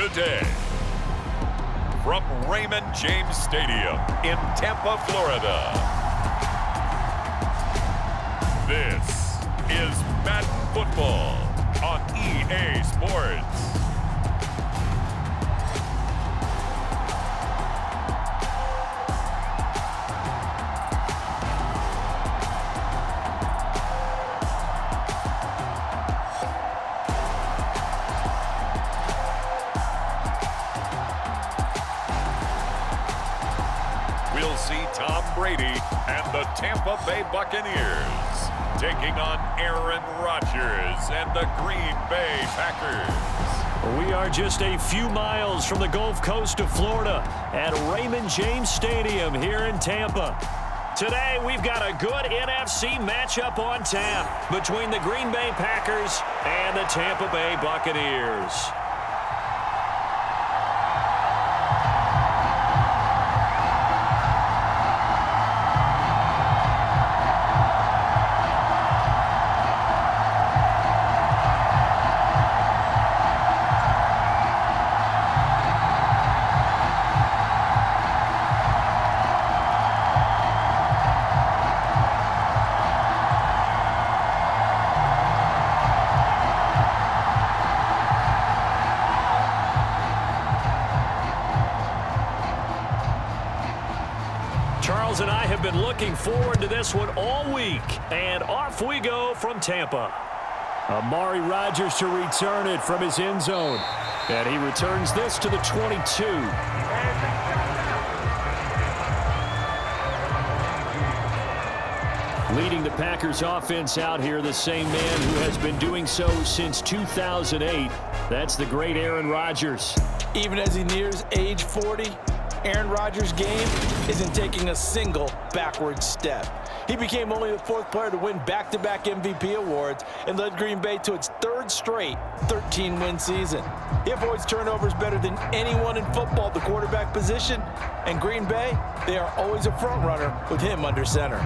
today. From Raymond James Stadium in Tampa, Florida. This is Madden Football on EA Sports. We'll see Tom Brady and the Tampa Bay Buccaneers taking on Aaron Rodgers and the Green Bay Packers. We are just a few miles from the Gulf Coast of Florida at Raymond James Stadium here in Tampa. Today, we've got a good NFC matchup on tap between the Green Bay Packers and the Tampa Bay Buccaneers. Charles and I have been looking forward to this one all week, and off we go from Tampa. Rodgers to return it from his end zone, and he returns this to the 22. Leading the Packers offense out here, the same man who has been doing so since 2008. That's the great Aaron Rodgers. Even as he nears age 40, Aaron Rodgers' game isn't taking a single backward step. He became only the fourth player to win back-to-back MVP awards and led Green Bay to its third straight 13-win season. He avoids turnovers better than anyone in football at the quarterback position, and Green Bay, they are always a front runner with him under center.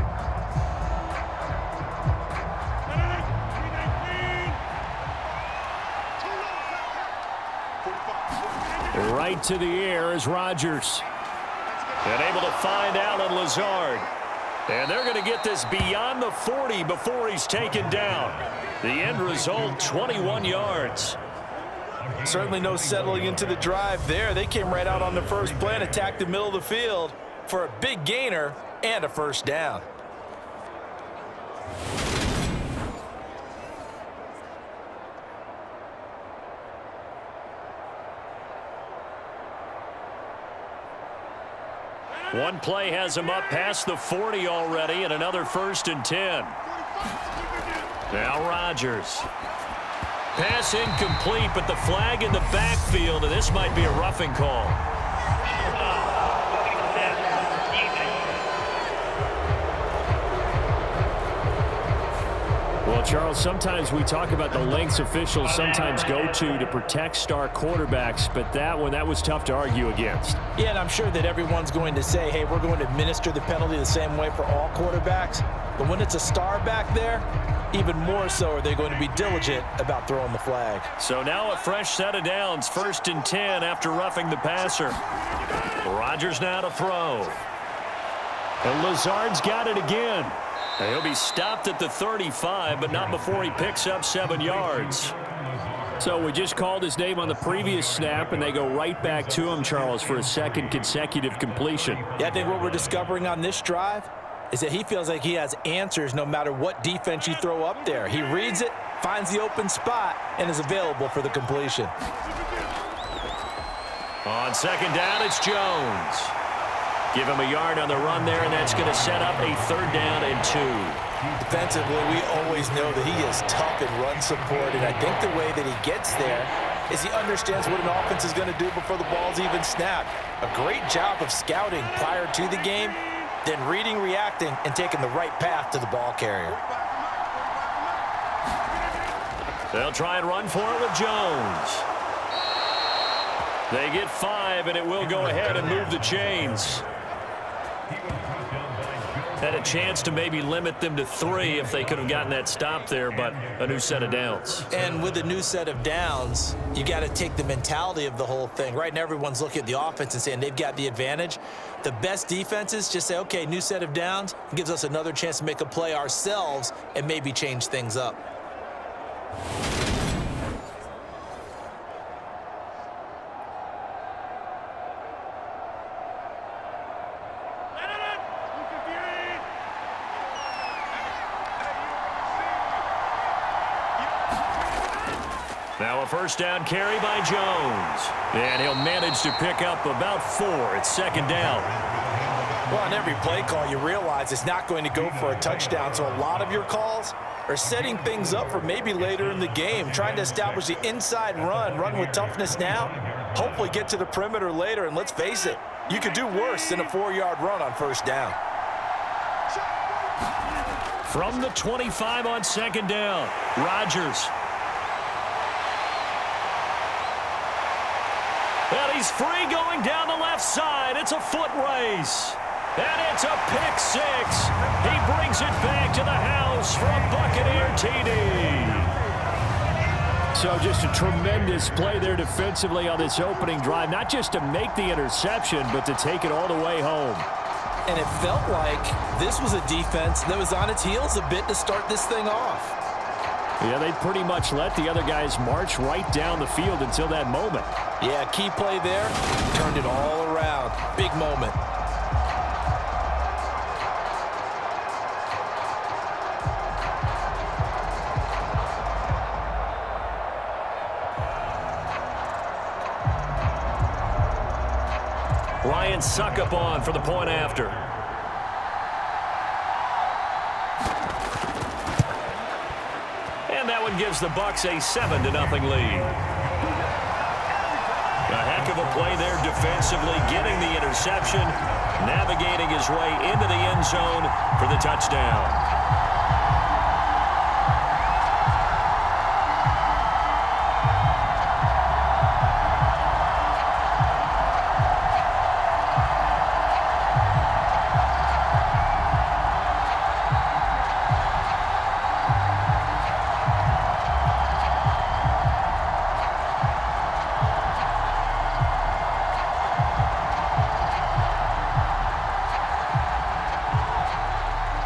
Right to the air is Rodgers. And able to find Alan Lazard. And they're going to get this beyond the 40 before he's taken down. The end result, 21 yards. Certainly no settling into the drive there. They came right out on the first play and attacked the middle of the field for a big gainer and a first down. One play has him up past the 40 already, and another 1st and 10. Now Rodgers. Pass incomplete, but the flag in the backfield, and this might be a roughing call. Well, Charles, sometimes we talk about the lengths officials sometimes go to protect star quarterbacks, but that was tough to argue against. Yeah, and I'm sure that everyone's going to say, hey, we're going to administer the penalty the same way for all quarterbacks. But when it's a star back there, even more so are they going to be diligent about throwing the flag. So now a fresh set of downs, 1st and 10 after roughing the passer. Rodgers now to throw. And Lazard's got it again. He'll be stopped at the 35, but not before he picks up 7 yards. So we just called his name on the previous snap, and they go right back to him, Charles, for a second consecutive completion. Yeah, I think what we're discovering on this drive is that he feels like he has answers no matter what defense you throw up there. He reads it, finds the open spot, and is available for the completion. On 2nd down, it's Jones. Give him a yard on the run there, and that's going to set up a 3rd down and 2. Defensively, we always know that he is tough in run support, and I think the way that he gets there is he understands what an offense is going to do before the ball's even snapped. A great job of scouting prior to the game, then reading, reacting, and taking the right path to the ball carrier. They'll try and run for it with Jones. They get 5, and it will go ahead and move the chains. Had a chance to maybe limit them to 3 if they could have gotten that stop there, but a new set of downs. And with a new set of downs, you got to take the mentality of the whole thing. Right now, everyone's looking at the offense and saying they've got the advantage. The best defenses just say, okay, new set of downs. It gives us another chance to make a play ourselves and maybe change things up. Now a first down carry by Jones. And he'll manage to pick up about 4. It's second down. Well, on every play call, you realize it's not going to go for a touchdown. So a lot of your calls are setting things up for maybe later in the game, trying to establish the inside run with toughness now, hopefully get to the perimeter later. And let's face it, you could do worse than a 4-yard run on first down. From the 25 on second down, Rodgers. And he's free going down the left side. It's a foot race. And it's a pick 6. He brings it back to the house for a Buccaneer TD. So just a tremendous play there defensively on this opening drive. Not just to make the interception, but to take it all the way home. And it felt like this was a defense that was on its heels a bit to start this thing off. Yeah, they pretty much let the other guys march right down the field until that moment. Yeah, key play there, turned it all around. Big moment. Ryan Suckup on for the point after. And that one gives the Bucs a 7-0 lead. A heck of a play there defensively, getting the interception, navigating his way into the end zone for the touchdown.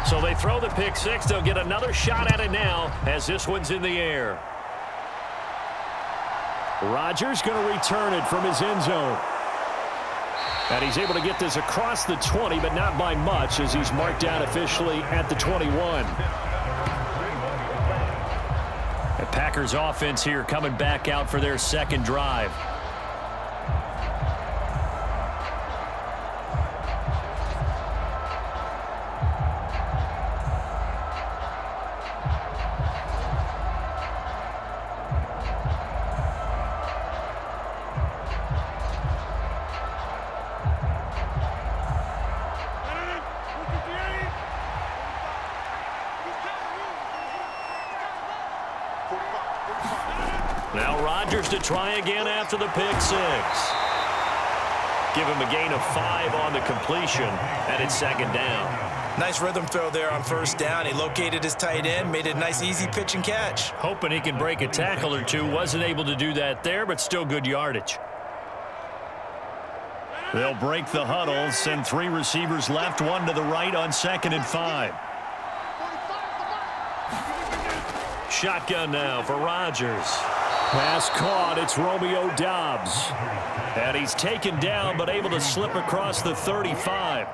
So they throw the pick 6. They'll get another shot at it now as this one's in the air. Rodgers going to return it from his end zone. And he's able to get this across the 20, but not by much as he's marked down officially at the 21. The Packers offense here coming back out for their second drive. Now Rodgers to try again after the pick 6. Give him a gain of 5 on the completion, and it's second down. Nice rhythm throw there on first down. He located his tight end, made a nice easy pitch and catch. Hoping he can break a tackle or two. Wasn't able to do that there, but still good yardage. They'll break the huddle, send 3 receivers left, 1 to the right on 2nd and 5. Shotgun now for Rodgers. Pass caught. It's Romeo Doubs. And he's taken down but able to slip across the 35.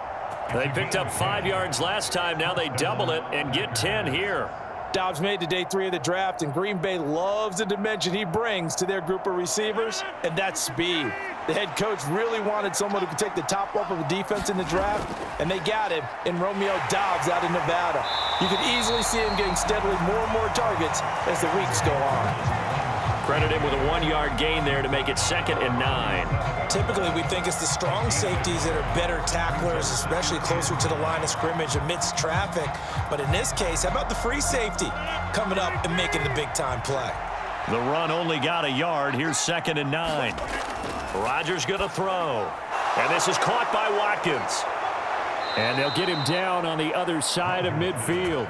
They picked up 5 yards last time. Now they double it and get 10 here. Doubs made to day 3 of the draft, and Green Bay loves the dimension he brings to their group of receivers, and that's speed. The head coach really wanted someone who could take the top off of the defense in the draft, and they got him in Romeo Doubs out of Nevada. You could easily see him getting steadily more and more targets as the weeks go on. Credit him with a 1-yard gain there to make it 2nd and 9. Typically, we think it's the strong safeties that are better tacklers, especially closer to the line of scrimmage amidst traffic. But in this case, how about the free safety coming up and making the big-time play? The run only got a yard. Here's 2nd and 9. Rodgers going to throw. And this is caught by Watkins. And they'll get him down on the other side of midfield.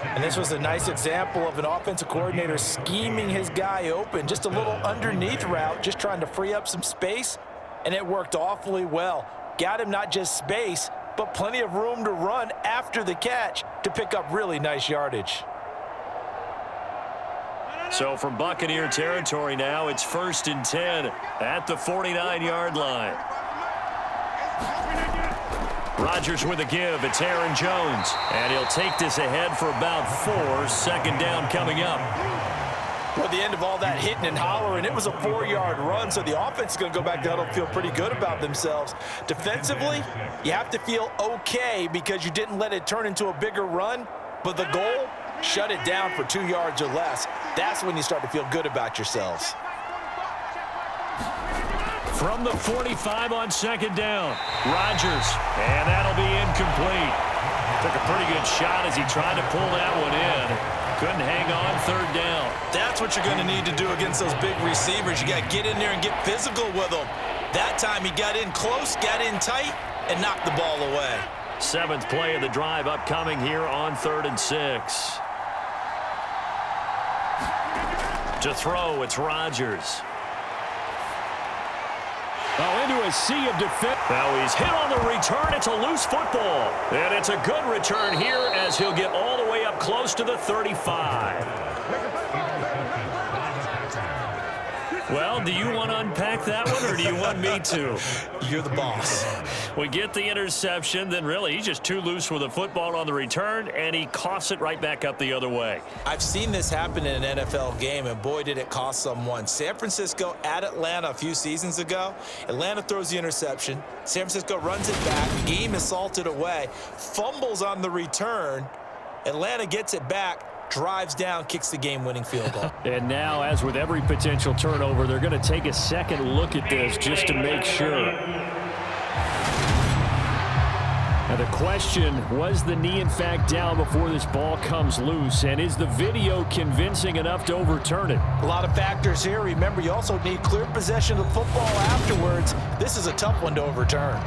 And this was a nice example of an offensive coordinator scheming his guy open. Just a little underneath route, just trying to free up some space, and it worked awfully well. Got him not just space, but plenty of room to run after the catch to pick up really nice yardage. So from Buccaneer territory now, it's 1st and 10 at the 49-yard line. Rodgers with a give. It's Aaron Jones. And he'll take this ahead for about 4. 2nd down coming up. Well, at the end of all that hitting and hollering, it was a 4-yard run, so the offense is going to go back down and feel pretty good about themselves. Defensively, you have to feel okay because you didn't let it turn into a bigger run, but the goal, shut it down for 2 yards or less. That's when you start to feel good about yourselves. From the 45 on 2nd down, Rodgers, and that'll be incomplete. Took a pretty good shot as he tried to pull that one in. Couldn't hang on 3rd down. That's what you're going to need to do against those big receivers. You got to get in there and get physical with them. That time he got in close, got in tight, and knocked the ball away. 7th play of the drive upcoming here on 3rd and 6. To throw, it's Rodgers. Oh, into a sea of defense. Now he's hit on the return. It's a loose football. And it's a good return here as he'll get all the way up close to the 35. Well, do you want to unpack that one, or do you want me to? You're the boss. We get the interception, then really he's just too loose with the football on the return, and he coughs it right back up the other way. I've seen this happen in an NFL game, and boy, did it cost someone. San Francisco at Atlanta a few seasons ago. Atlanta throws the interception. San Francisco runs it back. Game is salted away. Fumbles on the return. Atlanta gets it back. Drives down, kicks the game-winning field goal. And now, as with every potential turnover, they're going to take a second look at this just to make sure. Now the question, was the knee in fact down before this ball comes loose? And is the video convincing enough to overturn it? A lot of factors here. Remember, you also need clear possession of football afterwards. This is a tough one to overturn.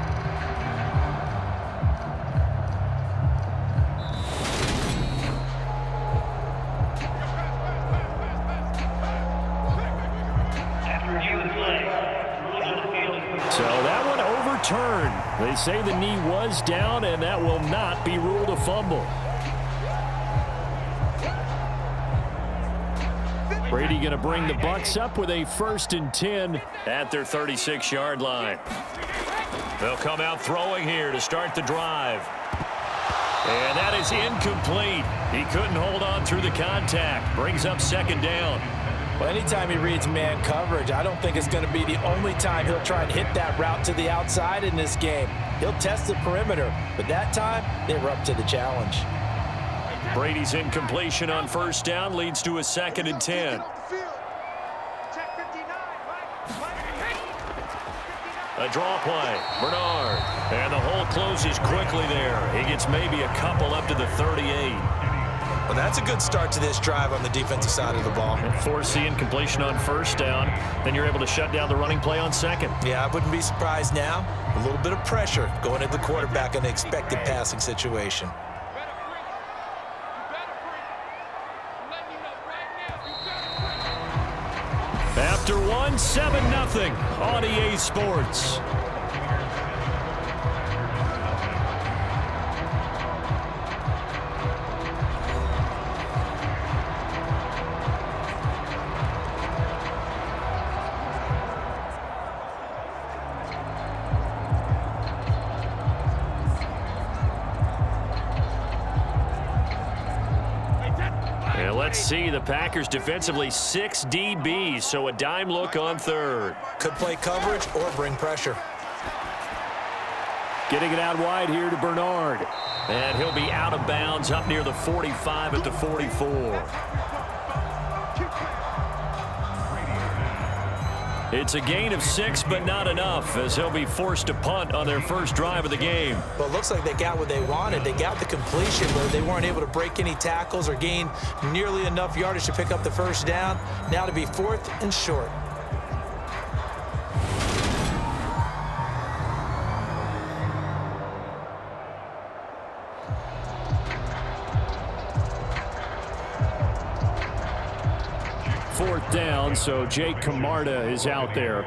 So that one overturned. They say the knee was down, and that will not be ruled a fumble. Brady going to bring the Bucs up with a 1st and 10 at their 36-yard line. They'll come out throwing here to start the drive. And that is incomplete. He couldn't hold on through the contact. Brings up 2nd down. Well, anytime he reads man coverage, I don't think it's going to be the only time he'll try and hit that route to the outside in this game. He'll test the perimeter, but that time, they were up to the challenge. Brady's incompletion on 1st down leads to a 2nd and 10. A draw play, Bernard. And the hole closes quickly there. He gets maybe a couple up to the 38. Well, that's a good start to this drive on the defensive side of the ball. Force the incompletion on 1st down. Then you're able to shut down the running play on 2nd. Yeah, I wouldn't be surprised now. A little bit of pressure going at the quarterback in an expected passing situation. After one, 7-0 on EA Sports. Let's see, the Packers defensively 6 DBs, so a dime look on 3rd. Could play coverage or bring pressure. Getting it out wide here to Bernard. And he'll be out of bounds up near the 45 at the 44. It's a gain of 6, but not enough, as he'll be forced to punt on their first drive of the game. Well, it looks like they got what they wanted. They got the completion, but they weren't able to break any tackles or gain nearly enough yardage to pick up the first down. Now to be 4th and short. 4th down, so Jake Camarda is out there.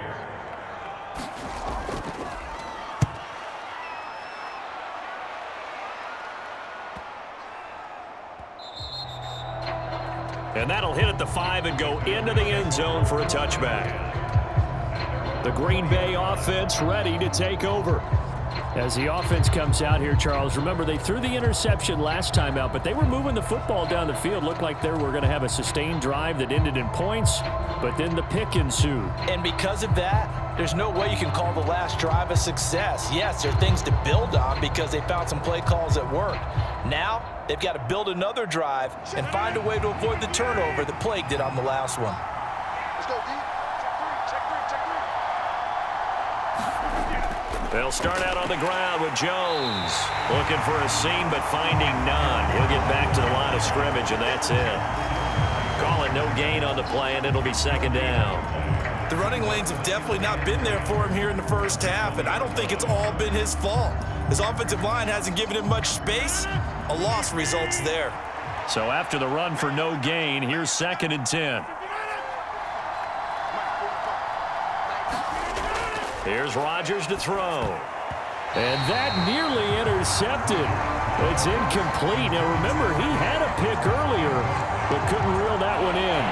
And that'll hit at the 5 and go into the end zone for a touchback. The Green Bay offense ready to take over. As the offense comes out here, Charles, remember they threw the interception last time out, but they were moving the football down the field. Looked like they were going to have a sustained drive that ended in points, but then the pick ensued. And because of that, there's no way you can call the last drive a success. Yes, there are things to build on because they found some play calls that worked. Now, they've got to build another drive and find a way to avoid the turnover that plagued it on the last one. Let's go, D. Check three. They'll start out on the ground with Jones. Looking for a seam, but finding none. He'll get back to the line of scrimmage, and that's it. Calling no gain on the play, and it'll be 2nd down. The running lanes have definitely not been there for him here in the first half, and I don't think it's all been his fault. His offensive line hasn't given him much space. A loss results there. So after the run for no gain, here's 2nd and 10. Here's Rodgers to throw. And that nearly intercepted. It's incomplete. Now remember, he had a pick earlier, but couldn't reel that one in.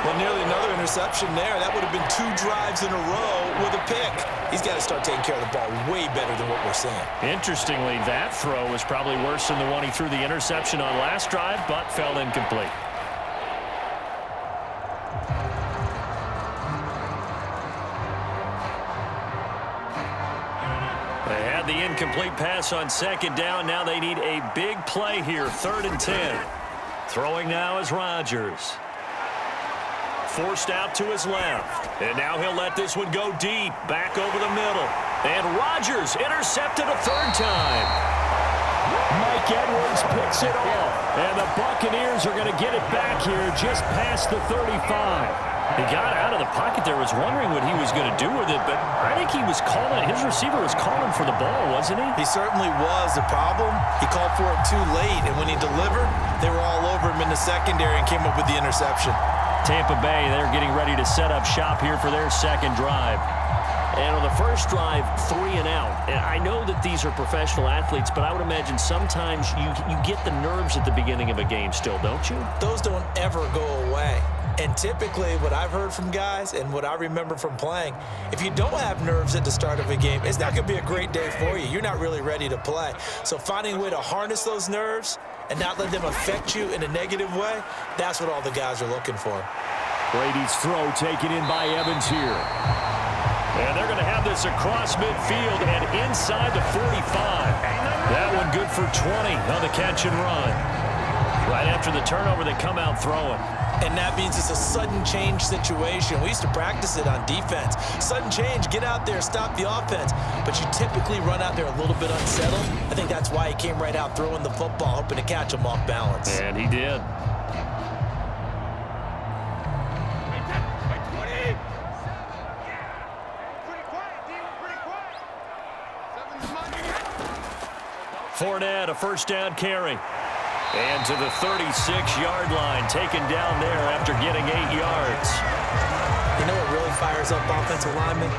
Well, nearly another interception there. That would have been 2 drives in a row with a pick. He's got to start taking care of the ball way better than what we're seeing. Interestingly, that throw was probably worse than the one he threw the interception on last drive, but fell incomplete. They had the incomplete pass on 2nd down. Now they need a big play here, 3rd and 10. Throwing now is Rodgers. Forced out to his left. And now he'll let this one go deep. Back over the middle. And Rodgers intercepted a 3rd time. Mike Edwards picks it off. And the Buccaneers are going to get it back here just past the 35. He got out of the pocket there, was wondering what he was going to do with it, but I think he was calling, his receiver was calling for the ball, wasn't he? He certainly was. The problem, he called for it too late, and when he delivered, they were all over him in the secondary and came up with the interception. Tampa Bay, they're getting ready to set up shop here for their 2nd drive. And on the first drive, 3 and out. And I know that these are professional athletes, but I would imagine sometimes you get the nerves at the beginning of a game still, don't you? Those don't ever go away. And typically, what I've heard from guys and what I remember from playing, if you don't have nerves at the start of a game, it's not going to be a great day for you. You're not really ready to play. So finding a way to harness those nerves and not let them affect you in a negative way, that's what all the guys are looking for. Brady's throw taken in by Evans here. And they're going to have this across midfield and inside the 45. That one good for 20 on the catch and run. Right after the turnover, they come out throwing. And that means it's a sudden change situation. We used to practice it on defense. Sudden change, get out there, stop the offense. But you typically run out there a little bit unsettled. I think that's why he came right out throwing the football, hoping to catch him off balance. And he did. Fournette, a 1st down carry. And to the 36-yard line, taken down there after getting 8 yards. You know what really fires up offensive linemen?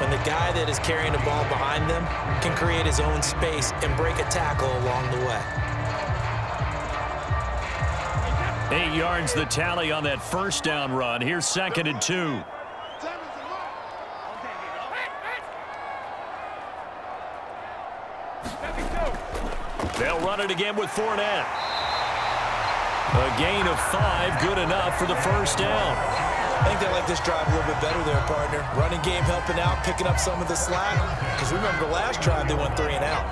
When the guy that is carrying the ball behind them can create his own space and break a tackle along the way. 8 yards the tally on that 1st down run. Here's 2nd and 2. They'll run it again with Fournette. A gain of 5, good enough for the 1st down. I think they like this drive a little bit better there, partner. Running game helping out, picking up some of the slack. Because remember the last drive, they went 3 and out.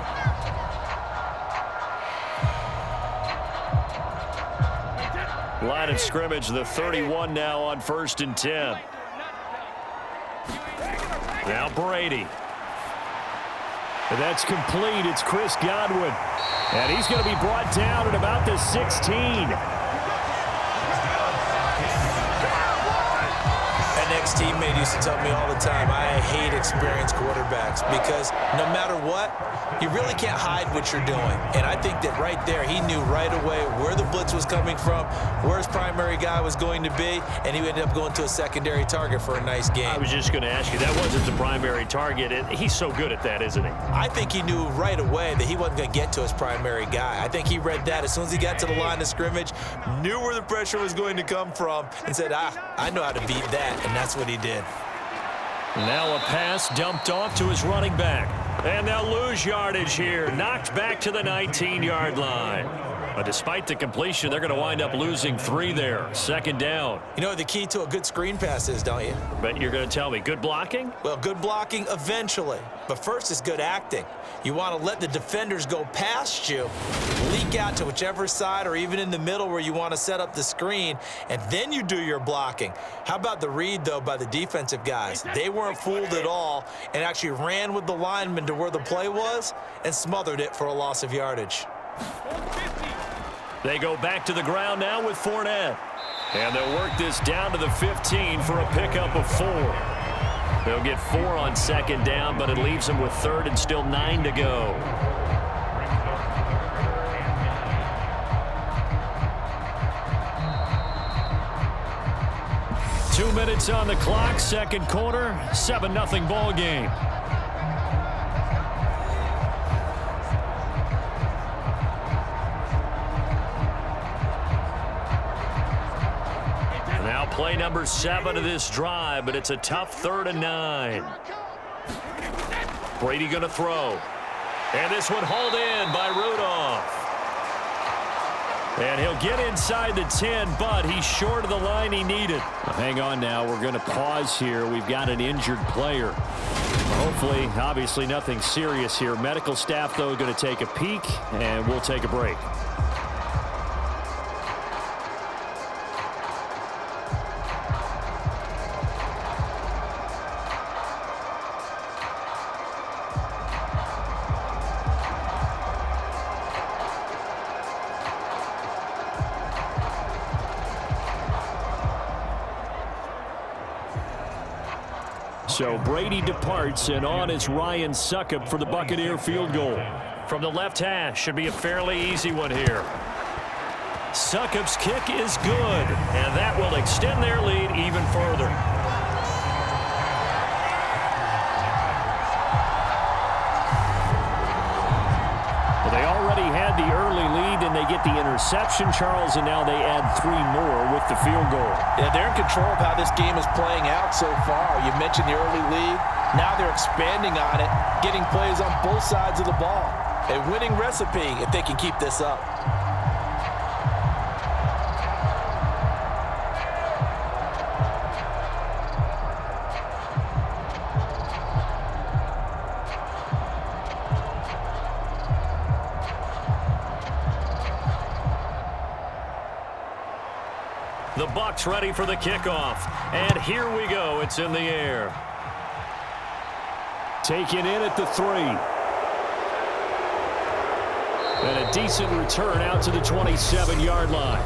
Line of scrimmage, the 31 now on 1st and 10. Now Brady. And that's complete. It's Chris Godwin. And he's going to be brought down at about the 16. And they ex-teammate used to tell me all the time, I hate experienced quarterbacks because no matter what, you really can't hide what you're doing. And I think that right there, he knew right away where the blitz was coming from, where his primary guy was going to be, and he ended up going to a secondary target for a nice game. I was just going to ask you, that wasn't the primary target, and he's so good at that, isn't he? I think he knew right away that he wasn't going to get to his primary guy. I think he read that as soon as he got to the line of scrimmage, knew where the pressure was going to come from, and said, I know how to beat that, and that's what he did. Now a pass dumped off to his running back. And they'll lose yardage here. Knocked back to the 19-yard line. But despite the completion, they're going to wind up losing 3 there. Second down. You know what the key to a good screen pass is, don't you? But you're going to tell me, good blocking? Well, good blocking eventually. But first is good acting. You want to let the defenders go past you, leak out to whichever side or even in the middle where you want to set up the screen, and then you do your blocking. How about the read, though, by the defensive guys? They weren't fooled at all and actually ran with the lineman to where the play was and smothered it for a loss of yardage. They go back to the ground now with Fournette. And they'll work this down to the 15 for a pickup of 4. They'll get 4 on second down, but it leaves them with third and still 9 to go. Two minutes on the clock, second quarter, 7-0 ball game. Now play number 7 of this drive, but it's a tough 3rd and 9. Brady going to throw. And this one hauled in by Rudolph. And he'll get inside the 10, but he's short of the line he needed. Hang on now. We're going to pause here. We've got an injured player. Hopefully, obviously nothing serious here. Medical staff, though, going to take a peek, and we'll take a break. So Brady departs, and on is Ryan Succop for the Buccaneer field goal. From the left hash, should be a fairly easy one here. Succop's kick is good, and that will extend their lead even further. Well, they already had the early lead, and they get the interception, Charles, and now they add 3 more with the field goal. Yeah, they're in control of how this game is playing out so far. You mentioned the early lead. Now they're expanding on it, getting plays on both sides of the ball. A winning recipe if they can keep this up. The Bucs ready for the kickoff. And here we go. It's in the air. Taken in at the 3. And a decent return out to the 27-yard line.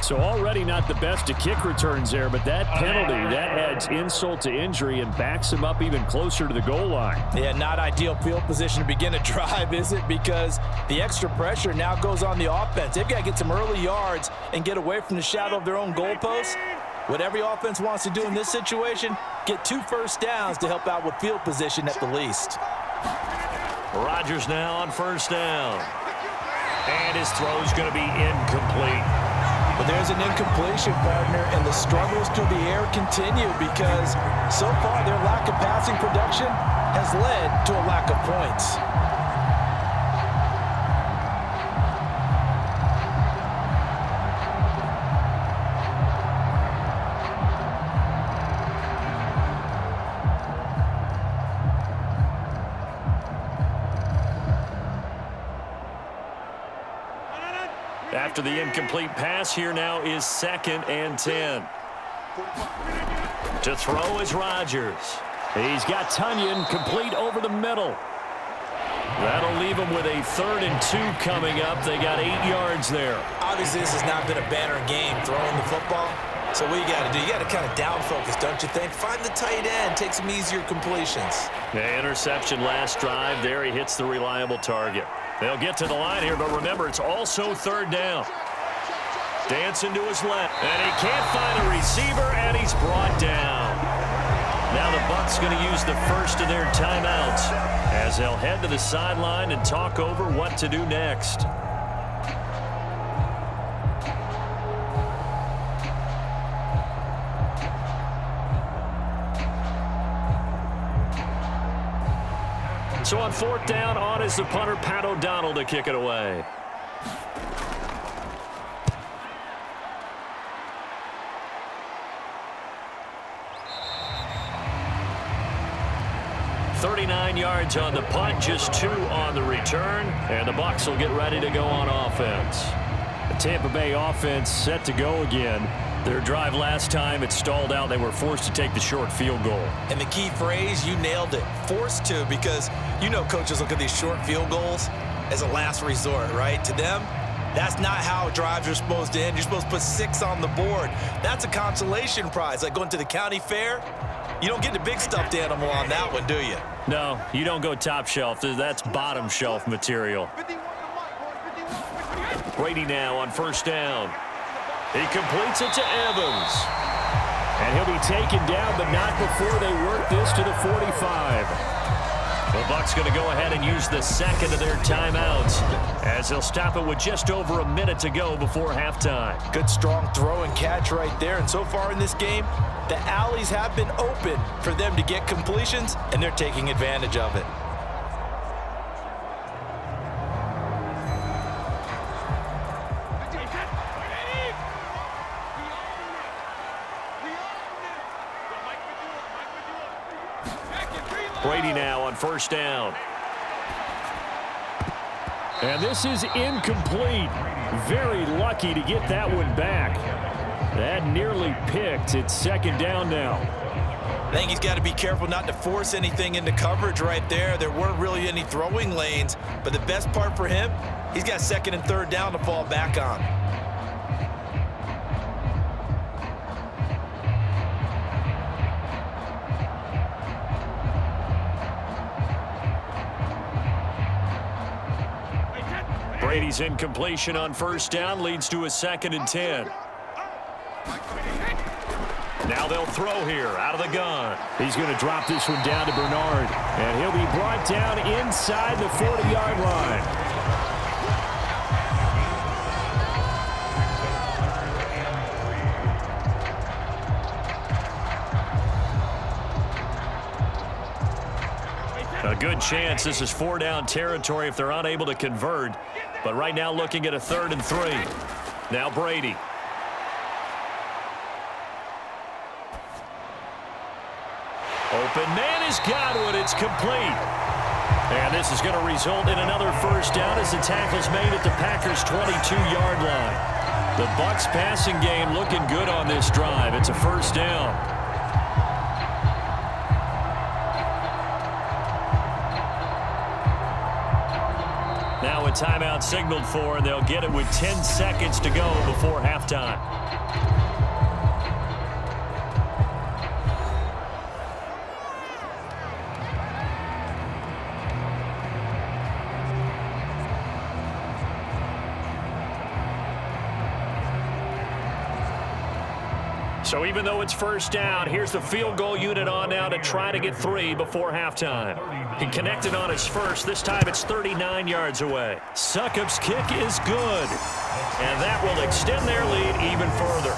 So already not the best of kick returns there, but that penalty, that adds insult to injury and backs him up even closer to the goal line. Yeah, not ideal field position to begin a drive, is it? Because the extra pressure now goes on the offense. They've got to get some early yards and get away from the shadow of their own goalposts. What every offense wants to do in this situation, get 2 first downs to help out with field position at the least. Rodgers now on first down. And his throw's going to be incomplete. But there's an incompletion, partner, and the struggles through the air continue because so far their lack of passing production has led to a lack of points. After the incomplete pass, here now is 2nd and 10. To throw is Rodgers. He's got Tunyon complete over the middle. That'll leave them with a 3rd and 2 coming up. They got 8 yards there. Obviously, this has not been a banner game throwing the football. So what you got to do, you got to kind of down focus, don't you think? Find the tight end, take some easier completions. The interception last drive. There he hits the reliable target. They'll get to the line here, but remember, it's also 3rd down. Dancing to his left, and he can't find a receiver, and he's brought down. Now the Bucs going to use the first of their timeouts as they'll head to the sideline and talk over what to do next. So on 4th down, on is the punter, Pat O'Donnell, to kick it away. $39 yards on the punt, just 2 on the return, and the Bucs will get ready to go on offense. The Tampa Bay offense set to go again. Their drive last time, it stalled out. They were forced to take the short field goal. And the key phrase, you nailed it, forced to, because you know coaches look at these short field goals as a last resort, right? To them, that's not how drives are supposed to end. You're supposed to put 6 on the board. That's a consolation prize, like going to the county fair. You don't get the big stuffed animal on that one, do you? No, you don't go top shelf. That's bottom shelf material. Brady now on 1st down. He completes it to Evans. And he'll be taken down, but not before they work this to the 45. The Bucs going to go ahead and use the 2nd of their timeouts as they'll stop it with just over a minute to go before halftime. Good strong throw and catch right there. And so far in this game, the alleys have been open for them to get completions, and they're taking advantage of it. Brady now on 1st down. And this is incomplete. Very lucky to get that one back. That nearly picked. It's 2nd down now. I think he's got to be careful not to force anything into coverage right there. There weren't really any throwing lanes, but the best part for him, he's got 2nd and 3rd down to fall back on. Brady's incompletion on 1st down leads to a 2nd and 10. Now they'll throw here out of the gun. He's going to drop this one down to Bernard, and he'll be brought down inside the 40-yard line. A good chance this is 4-down territory if they're unable to convert. But right now looking at a 3rd and 3. Now Brady. Open man is Godwin. It's complete. And this is going to result in another 1st down as the tackle's made at the Packers' 22-yard line. The Bucs passing game looking good on this drive. It's a 1st down. Now a timeout signaled for, and they'll get it with 10 seconds to go before halftime. So even though it's 1st down, here's the field goal unit on now to try to get 3 before halftime. He connected on his first. This time it's 39 yards away. Succop's kick is good. And that will extend their lead even further.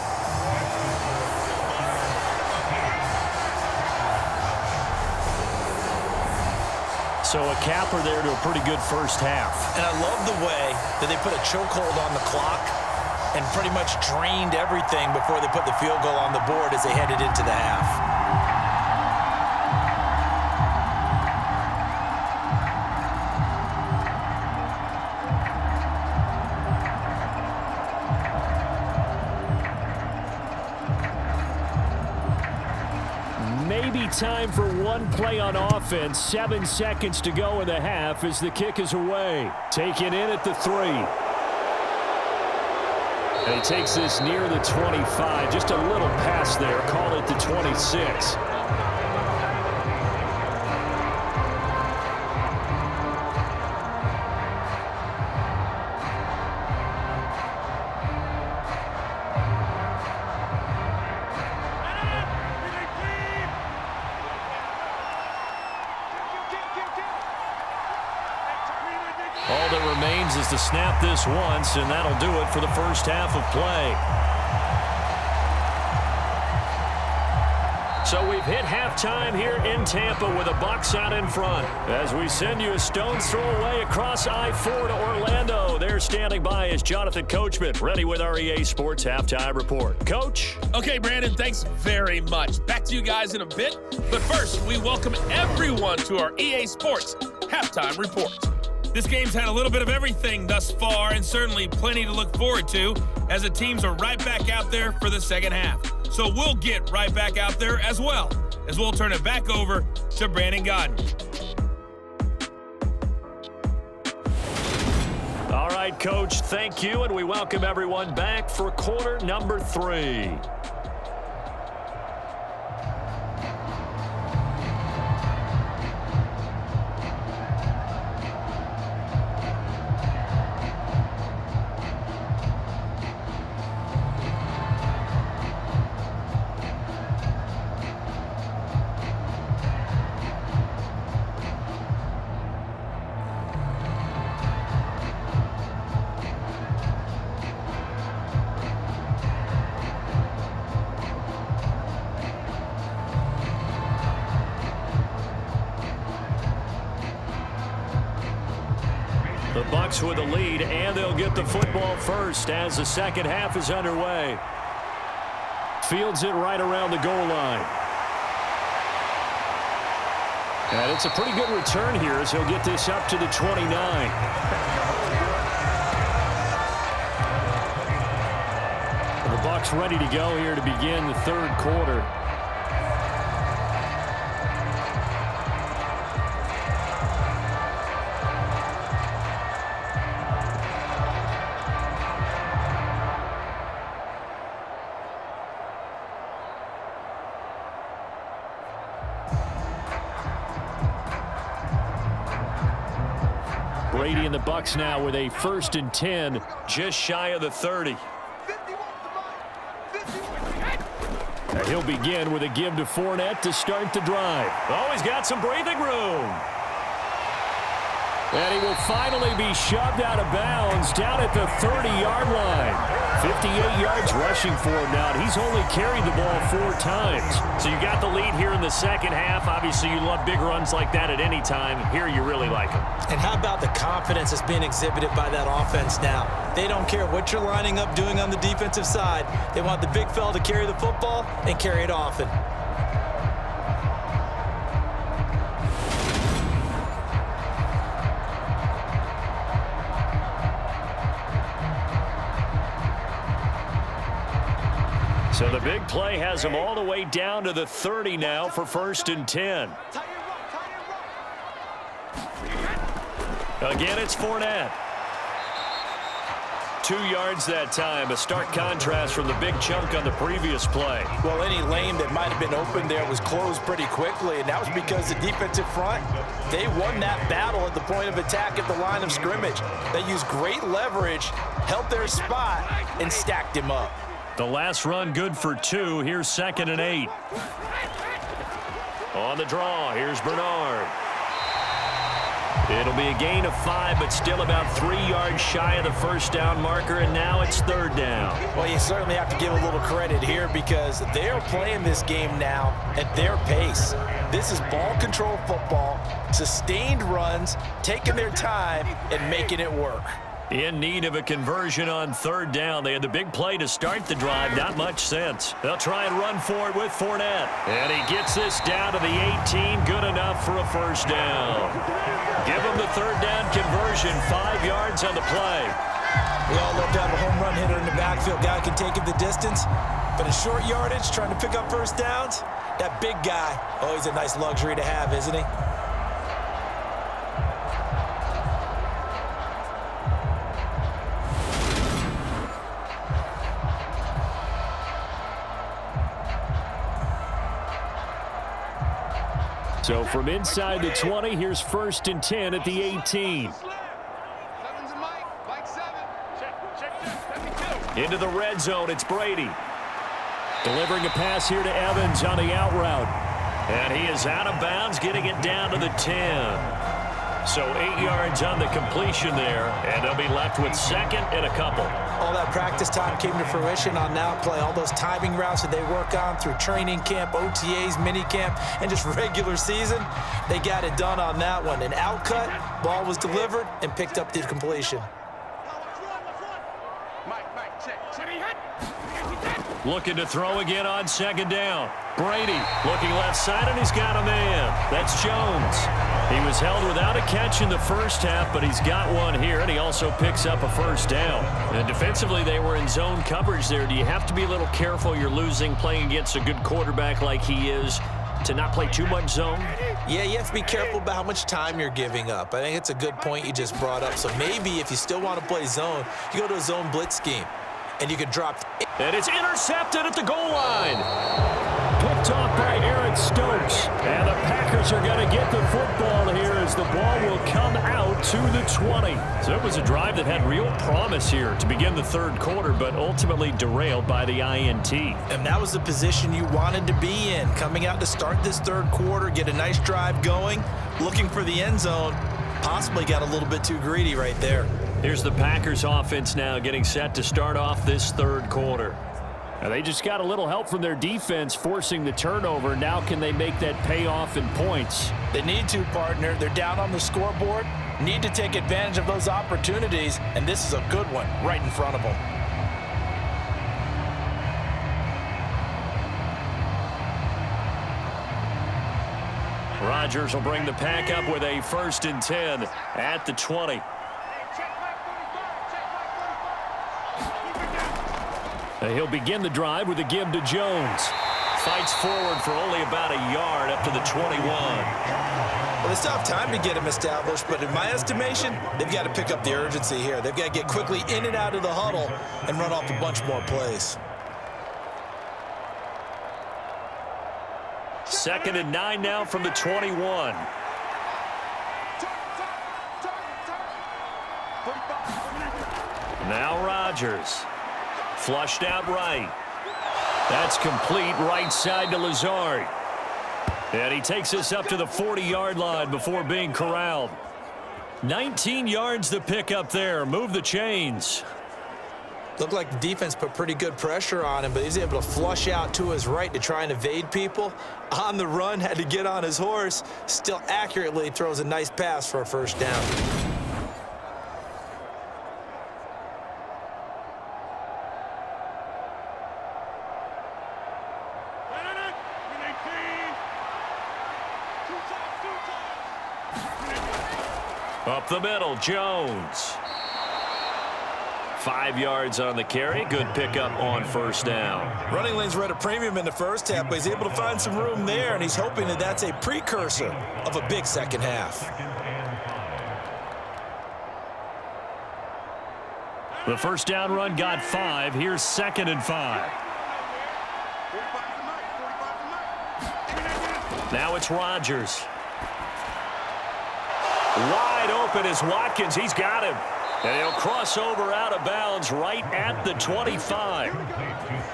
So a capper there to a pretty good 1st half. And I love the way that they put a chokehold on the clock and pretty much drained everything before they put the field goal on the board as they headed into the half. time for one play on offense. 7 seconds to go in the half as the kick is away. Taken in at the 3. And he takes this near the 25. Just a little pass there. Call it the 26. All that remains is to snap this once, and that'll do it for the first half of play. So we've hit halftime here in Tampa with the Bucs out in front. As we send you a stone's throw away across I-4 to Orlando. There standing by is Jonathan Coachman, ready with our EA Sports Halftime Report. Coach? Okay, Brandon, thanks very much. Back to you guys in a bit. But first, we welcome everyone to our EA Sports Halftime Report. This game's had a little bit of everything thus far, and certainly plenty to look forward to as the teams are right back out there for the second half. So we'll get right back out there as well, as we'll turn it back over to Brandon Godden. All right, Coach, thank you, and we welcome everyone back for quarter number 3. The Bucs with the lead, and they'll get the football first as the second half is underway. Fields it right around the goal line. And it's a pretty good return here as he'll get this up to the 29. The Bucs ready to go here to begin the third quarter. Brady and the Bucs now with a 1st and 10, just shy of the 30. And he'll begin with a give to Fournette to start the drive. Oh, he's got some breathing room. And he will finally be shoved out of bounds down at the 30-yard line. 58 yards rushing for him now. He's only carried the ball 4 times. So you got the lead here in the second half. Obviously, you love big runs like that at any time. Here, you really like them. And how about the confidence that's being exhibited by that offense now? They don't care what you're lining up doing on the defensive side. They want the big fella to carry the football and carry it often. So the big play has him all the way down to the 30 now for 1st and 10. Again, it's Fournette. 2 yards that time. A stark contrast from the big chunk on the previous play. Well, any lane that might have been open there was closed pretty quickly, and that was because the defensive front, they won that battle at the point of attack at the line of scrimmage. They used great leverage, held their spot, and stacked him up. The last run good for 2. Here's 2nd and 8. On the draw, here's Bernard. It'll be a gain of 5, but still about 3 yards shy of the first down marker, and now it's 3rd down. Well, you certainly have to give a little credit here because they're playing this game now at their pace. This is ball control football, sustained runs, taking their time, and making it work. In need of a conversion on 3rd down. They had the big play to start the drive. Not much sense. They'll try and run for it with Fournette. And he gets this down to the 18. Good enough for a 1st down. Give him the 3rd down conversion. 5 yards on the play. We all love to have a home run hitter in the backfield. Guy can take it the distance. But in short yardage, trying to pick up 1st downs, That big guy, oh, he's a nice luxury to have, isn't he? So from inside the 20, here's 1st and 10 at the 18. Into the red zone, it's Brady. Delivering a pass here to Evans on the out route. And he is out of bounds, getting it down to the 10. So 8 yards on the completion there, and they'll be left with 2nd and a couple. All that practice time came to fruition on now play. All those timing routes that they work on through training camp, OTAs, mini camp, and just regular season, they got it done on that one. An out cut, ball was delivered, and picked up the completion. Looking to throw again on 2nd down. Brady looking left side, and he's got a man. That's Jones. He was held without a catch in the first half, but he's got one here, and he also picks up a 1st down. And defensively, they were in zone coverage there. Do you have to be a little careful? You're losing playing against a good quarterback like he is to not play too much zone? Yeah, you have to be careful about how much time you're giving up. I think it's a good point you just brought up. So maybe if you still want to play zone, you go to a zone blitz scheme, and you can drop. And it's intercepted at the goal line. Picked off by Aaron Stokes. And the Packers are going to get the football here as the ball will come out to the 20. So it was a drive that had real promise here to begin the 3rd quarter, but ultimately derailed by the INT. And that was the position you wanted to be in. Coming out to start this 3rd quarter, get a nice drive going, looking for the end zone. Possibly got a little bit too greedy right there. Here's the Packers offense now getting set to start off this 3rd quarter. And they just got a little help from their defense forcing the turnover. Now can they make that pay off in points? They need to, partner. They're down on the scoreboard. Need to take advantage of those opportunities, and this is a good one right in front of them. Rodgers will bring the pack up with a 1st and 10 at the 20. He'll begin the drive with a give to Jones. Fights forward for only about a yard up to the 21. Well, they still have time to get him established, but in my estimation, they've got to pick up the urgency here. They've got to get quickly in and out of the huddle and run off a bunch more plays. 2nd and 9 now from the 21. Now Rodgers. Flushed out right. That's complete right side to Lazard. And he takes us up to the 40-yard line before being corralled. 19 yards to pick up there. Move the chains. Looked like the defense put pretty good pressure on him, but he's able to flush out to his right to try and evade people. On the run, had to get on his horse. Still accurately throws a nice pass for a 1st down. Up the middle, Jones. 5 yards on the carry. Good pickup on 1st down. Running lanes were at a premium in the first half, but he's able to find some room there, and he's hoping that that's a precursor of a big second half. The 1st down run got 5. Here's 2nd and 5. Now it's Rodgers. Wide open is Watkins. He's got him. And he'll cross over out of bounds right at the 25.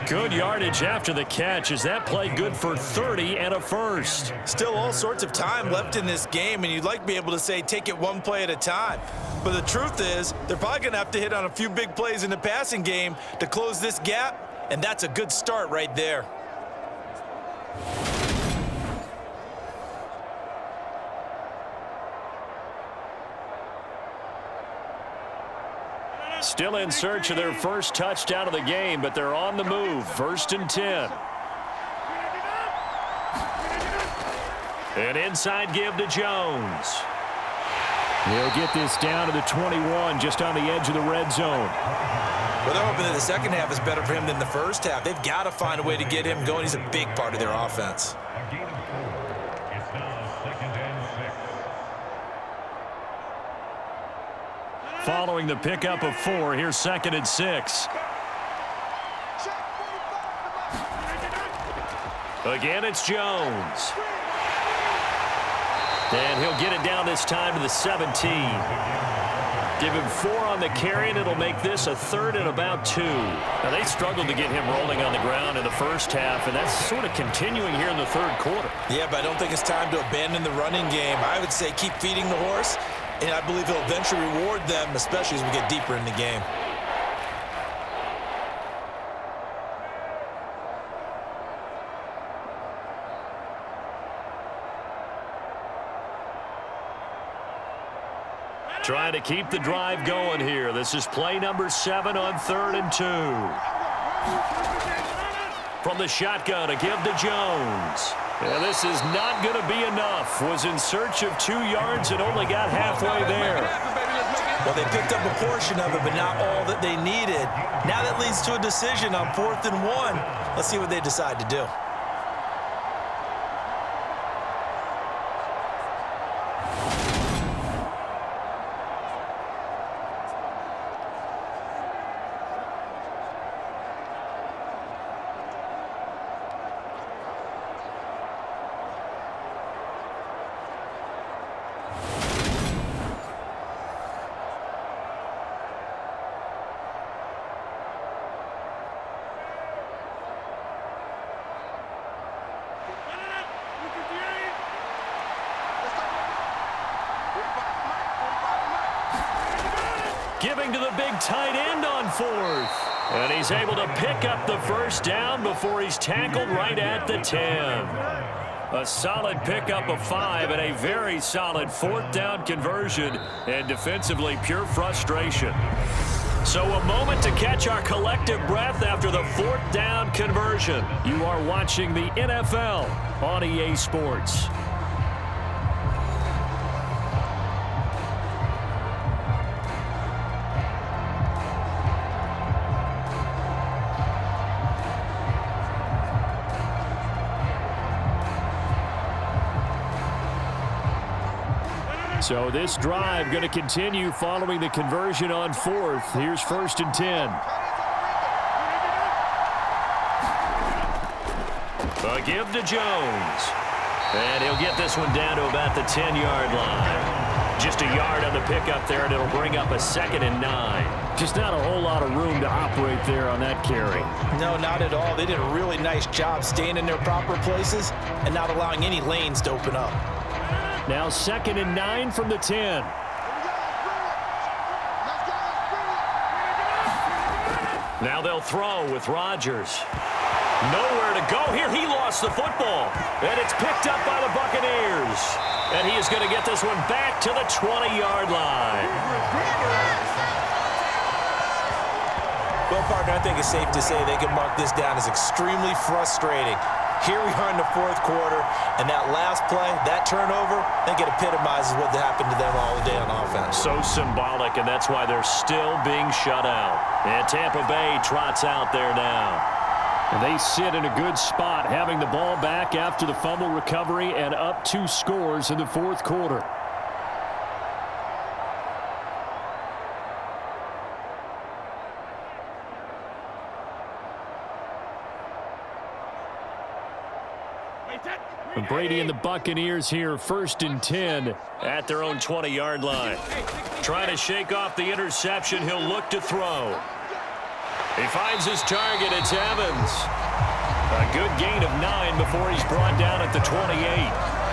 Good yardage after the catch. Is that play good for 30 and a 1st? Still all sorts of time left in this game, and you'd like to be able to say take it one play at a time. But the truth is, they're probably going to have to hit on a few big plays in the passing game to close this gap, and that's a good start right there. Still in search of their 1st touchdown of the game, but they're on the move. 1st and 10. An inside give to Jones. He'll get this down to the 21, just on the edge of the red zone. Well, they're hoping that the second half is better for him than the first half. They've got to find a way to get him going. He's a big part of their offense. It's now 2nd and 6. Following the pickup of 4, here's 2nd and 6. Again, it's Jones. And he'll get it down this time to the 17. Give him 4 on the carry, and it'll make this a 3rd and about 2. Now, they struggled to get him rolling on the ground in the first half, and that's sort of continuing here in the 3rd quarter. Yeah, but I don't think it's time to abandon the running game. I would say keep feeding the horse, and I believe he'll eventually reward them, especially as we get deeper in the game. Trying to keep the drive going here. This is play number 7 on 3rd and 2. From the shotgun, a give to Jones. Yeah, this is not going to be enough. Was in search of 2 yards and only got halfway there. Well, they picked up a portion of it, but not all that they needed. Now that leads to a decision on 4th and 1. Let's see what they decide to do. Giving to the big tight end on 4th. And he's able to pick up the first down before he's tackled right at the 10. A solid pickup of 5 and a very solid 4th down conversion, and defensively pure frustration. So a moment to catch our collective breath after the 4th down conversion. You are watching the NFL on EA Sports. So this drive going to continue following the conversion on 4th. Here's 1st and 10. A give to Jones. And he'll get this one down to about the 10-yard line. Just a yard on the pickup there, and it'll bring up a 2nd and 9. Just not a whole lot of room to operate there on that carry. No, not at all. They did a really nice job staying in their proper places and not allowing any lanes to open up. Now 2nd and 9 from the 10. Now they'll throw with Rodgers. Nowhere to go here. He lost the football. And it's picked up by the Buccaneers. And he is going to get this one back to the 20-yard line. Well, partner, I think it's safe to say they can mark this down as extremely frustrating. Here we are in the 4th quarter, and that last play, that turnover, I think it epitomizes what happened to them all day on offense. So symbolic, and that's why they're still being shut out. And Tampa Bay trots out there now. And they sit in a good spot, having the ball back after the fumble recovery and up 2 scores in the 4th quarter. Brady and the Buccaneers here, 1st and 10 at their own 20-yard line. Trying to shake off the interception, he'll look to throw. He finds his target, it's Evans. A good gain of 9 before he's brought down at the 28.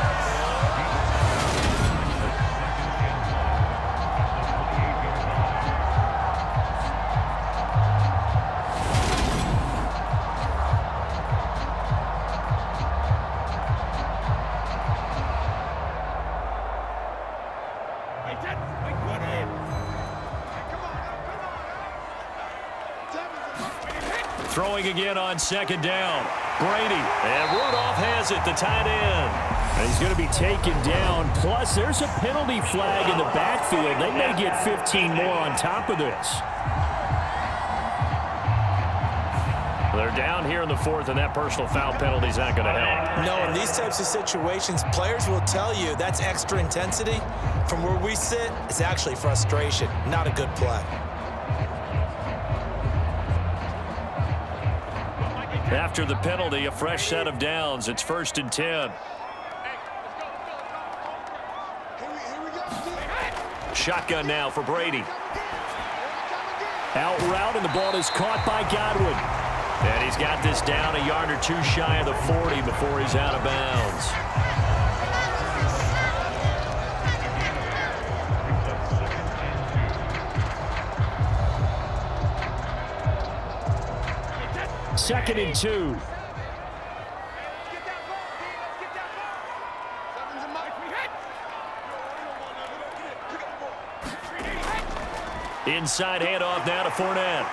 Throwing again on 2nd down. Brady. And Rudolph has it, the tight end. And he's going to be taken down. Plus, there's a penalty flag in the backfield. They may get 15 more on top of this. They're down here in the fourth, and that personal foul penalty is not going to help. No, in these types of situations, players will tell you that's extra intensity. From where we sit, it's actually frustration, not a good play. After the penalty, a fresh set of downs. It's 1st and 10. Shotgun now for Brady. Out route, and the ball is caught by Godwin. And he's got this down a yard or two shy of the 40 before he's out of bounds. Second and 2. Inside handoff now to Fournette.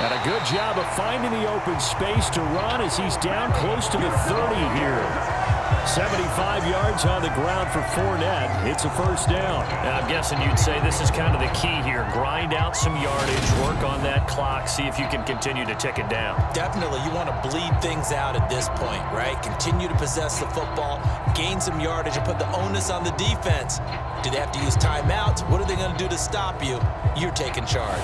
And a good job of finding the open space to run as he's down close to the 30 here. 75 yards on the ground for Fournette. It's a first down. And I'm guessing you'd say this is kind of the key here. Grind out some yardage, work on that clock, see if you can continue to tick it down. Definitely, you want to bleed things out at this point, right? Continue to possess the football, gain some yardage, and put the onus on the defense. Do they have to use timeouts? What are they going to do to stop you? You're taking charge.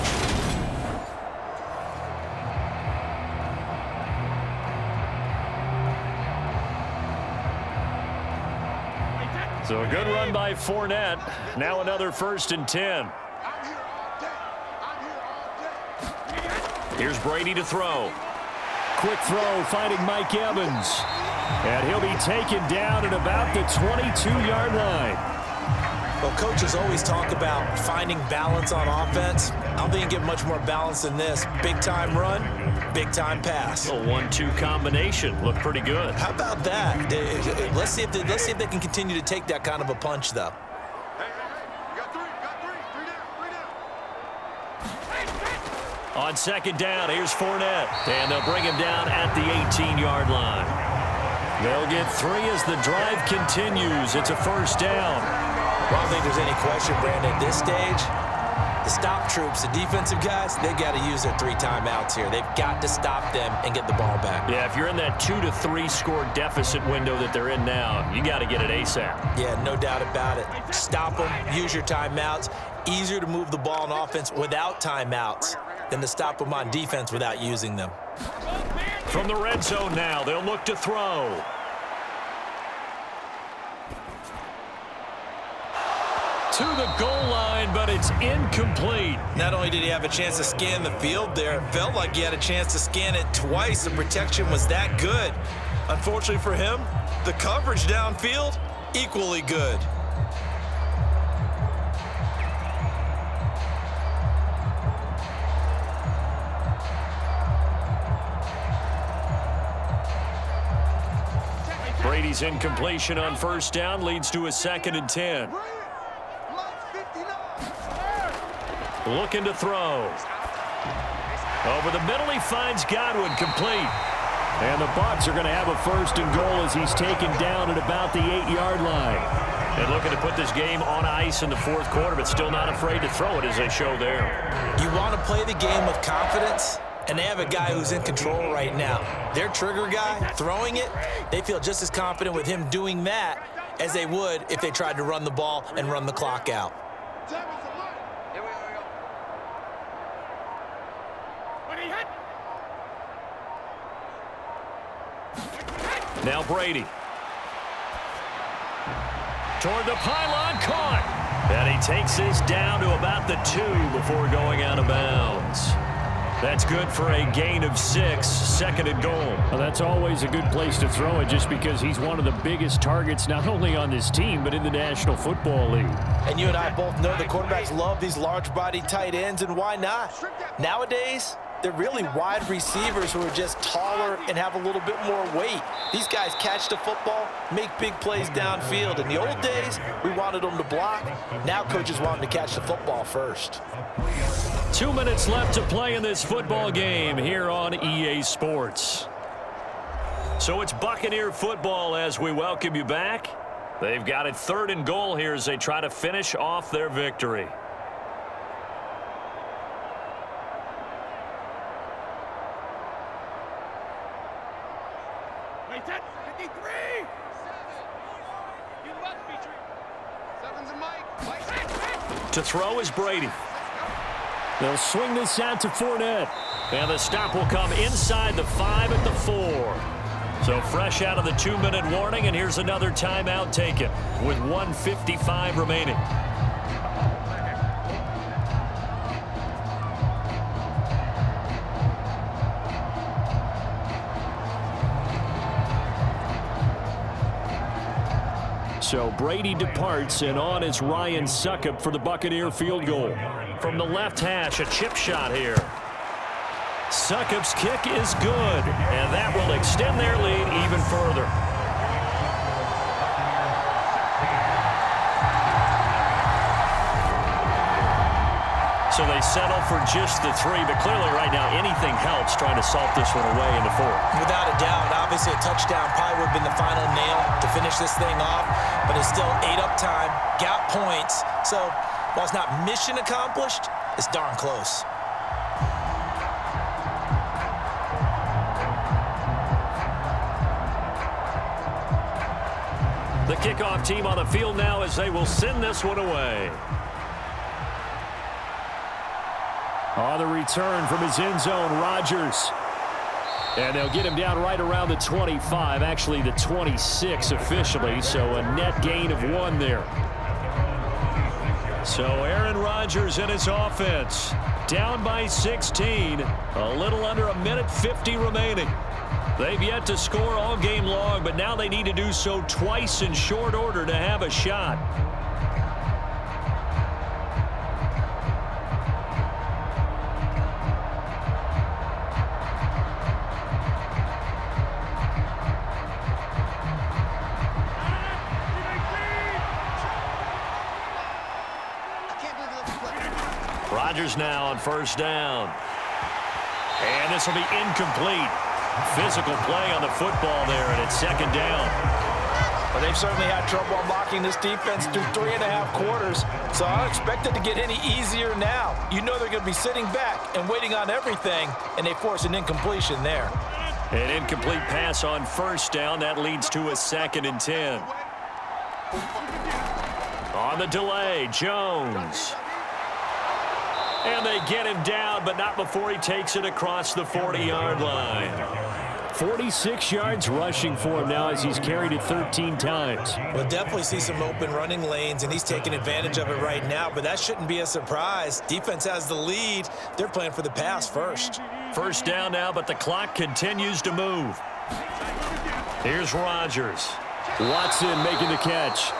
So a good run by Fournette. Now another 1st and 10. Here's Brady to throw. Quick throw, finding Mike Evans. And he'll be taken down at about the 22-yard line. Well, coaches always talk about finding balance on offense. I don't think you get much more balance than this. Big-time run, big-time pass. A 1-2 combination. Looked pretty good. How about that? Let's see if they can continue to take that kind of a punch, though. On second down, here's Fournette. And they'll bring him down at the 18-yard line. They'll get 3 as the drive continues. It's a first down. Well, I don't think there's any question, Brandon, at this stage, the stop troops, the defensive guys, they've got to use their 3 timeouts here. They've got to stop them and get the ball back. Yeah, if you're in that 2 to 3 score deficit window that they're in now, you got to get it ASAP. Yeah, no doubt about it. Stop them, use your timeouts. Easier to move the ball on offense without timeouts than to stop them on defense without using them. From the red zone now, they'll look to throw. To the goal line, but it's incomplete. Not only did he have a chance to scan the field there, it felt like he had a chance to scan it twice. The protection was that good. Unfortunately for him, the coverage downfield, equally good. Brady's incompletion on first down leads to a 2nd and 10. Looking to throw. Over the middle, he finds Godwin, complete. And the Bucs are going to have a 1st and goal as he's taken down at about the 8-yard line. And looking to put this game on ice in the 4th quarter, but still not afraid to throw it as they show there. You want to play the game with confidence, and they have a guy who's in control right now. Their trigger guy, throwing it, they feel just as confident with him doing that as they would if they tried to run the ball and run the clock out. Now Brady. Toward the pylon, caught. And he takes this down to about the 2 before going out of bounds. That's good for a gain of 6, 2nd and goal. Well, that's always a good place to throw it just because he's one of the biggest targets not only on this team but in the National Football League. And you and I both know the quarterbacks love these large-bodied tight ends, and why not? Nowadays, they're really wide receivers who are just taller and have a little bit more weight. These guys catch the football, make big plays downfield. In the old days, we wanted them to block. Now coaches want them to catch the football first. 2 minutes left to play in this football game here on EA Sports. So it's Buccaneer football as we welcome you back. They've got it 3rd and goal here as they try to finish off their victory. To throw is Brady. They'll swing this out to Fournette. And the stop will come inside the 5 at the 4. So fresh out of the 2-minute warning, and here's another timeout taken with 1:55 remaining. So Brady departs, and on is Ryan Succop for the Buccaneer field goal. From the left hash, a chip shot here. Succop's kick is good, and that will extend their lead even further. So they settle for just the 3, but clearly right now anything helps trying to salt this one away into 4. Without a doubt, obviously a touchdown probably would have been the final nail to finish this thing off, but it's still ate up time, got points. So while it's not mission accomplished, it's darn close. The kickoff team on the field now as they will send this one away. On the return from his end zone, Rodgers. And they'll get him down right around the 25, actually the 26 officially, so a net gain of 1 there. So Aaron Rodgers and his offense down by 16, a little under 1:50 remaining. They've yet to score all game long, but now they need to do so twice in short order to have a shot. Rodgers now on first down. And this will be incomplete. Physical play on the football there, and it's second down. Well, they've certainly had trouble unlocking this defense through 3.5 quarters, so I don't expect it to get any easier now. You know they're going to be sitting back and waiting on everything, and they force an incompletion there. An incomplete pass on first down. That leads to a 2nd and 10. On the delay, Jones. And they get him down, but not before he takes it across the 40-yard line. 46 yards rushing for him now as he's carried it 13 times. We'll definitely see some open running lanes, and he's taking advantage of it right now, but that shouldn't be a surprise. Defense has the lead. They're playing for the pass first. First down now, but the clock continues to move. Here's Rodgers. Watson making the catch.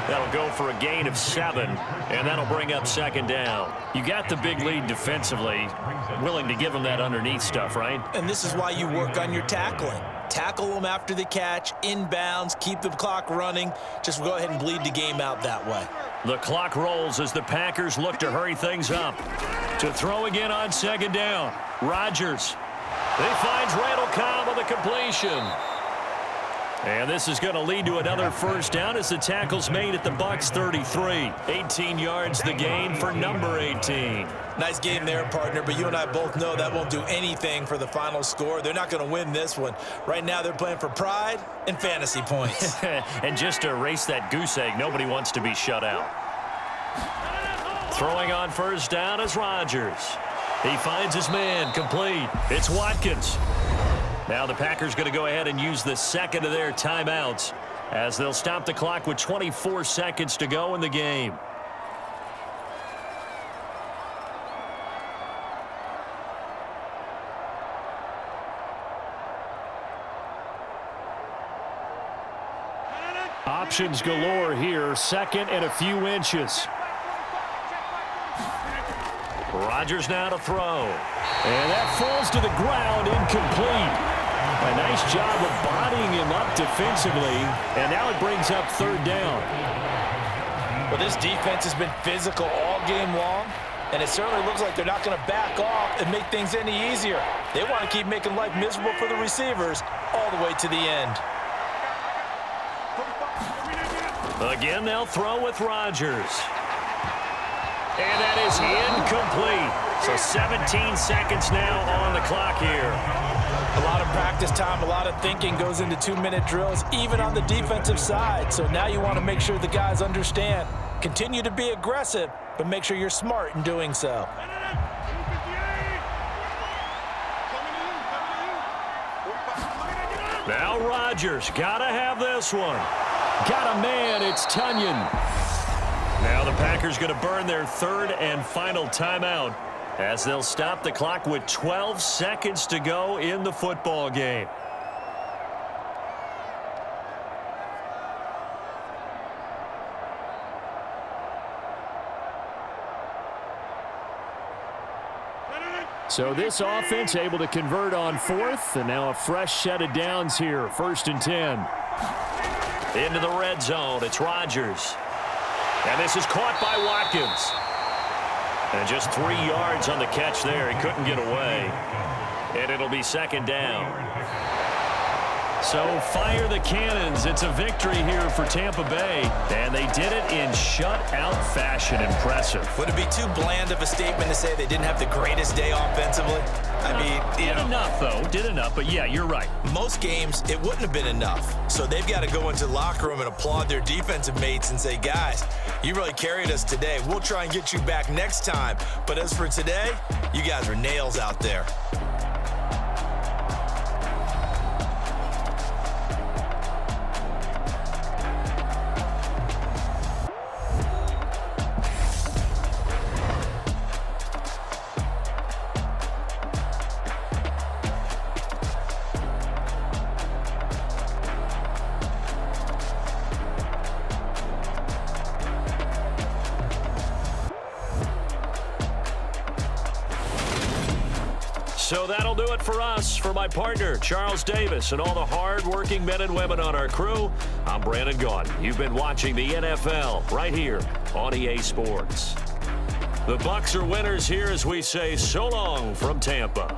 That'll go for a gain of 7, and that'll bring up second down. You got the big lead defensively, willing to give them that underneath stuff, right? And this is why you work on your tackling. Tackle them after the catch, inbounds, keep the clock running. Just go ahead and bleed the game out that way. The clock rolls as the Packers look to hurry things up. To throw again on second down, Rodgers. He finds Randall Cobb on the completion. And this is going to lead to another first down as the tackle's made at the Bucs 33. 18 yards the gain for number 18. Nice game there, partner, but you and I both know that won't do anything for the final score. They're not going to win this one. Right now they're playing for pride and fantasy points. And just to erase that goose egg, nobody wants to be shut out. Throwing on first down is Rodgers. He finds his man, complete. It's Watkins. Now the Packers going to go ahead and use the second of their timeouts as they'll stop the clock with 24 seconds to go in the game. Options galore here, 2nd and a few inches. Rodgers now to throw. And that falls to the ground, incomplete. A nice job of bodying him up defensively, and now it brings up third down. Well, this defense has been physical all game long, and it certainly looks like they're not going to back off and make things any easier. They want to keep making life miserable for the receivers all the way to the end. Again, they'll throw with Rodgers. And that is incomplete. So 17 seconds now on the clock here. A lot of practice time, a lot of thinking goes into 2-minute drills, even on the defensive side. So now you want to make sure the guys understand. Continue to be aggressive, but make sure you're smart in doing so. Now Rodgers, gotta have this one. Got a man, it's Tunyon. Now the Packers going to burn their third and final timeout as they'll stop the clock with 12 seconds to go in the football game. So this offense able to convert on fourth, and now a fresh set of downs here, 1st and 10. Into the red zone, it's Rodgers. And this is caught by Watkins. And just 3 yards on the catch there. He couldn't get away. And it'll be 2nd down. So fire the cannons. It's a victory here for Tampa Bay. And they did it in shutout fashion. Impressive. Would it be too bland of a statement to say they didn't have the greatest day offensively? I mean, did enough, though. Did enough. But, yeah, you're right. Most games, it wouldn't have been enough. So they've got to go into the locker room and applaud their defensive mates and say, guys, you really carried us today. We'll try and get you back next time. But as for today, you guys are nails out there. So that'll do it for us. For my partner, Charles Davis, and all the hard-working men and women on our crew, I'm Brandon Gaudin. You've been watching the NFL right here on EA Sports. The Bucs are winners here as we say so long from Tampa.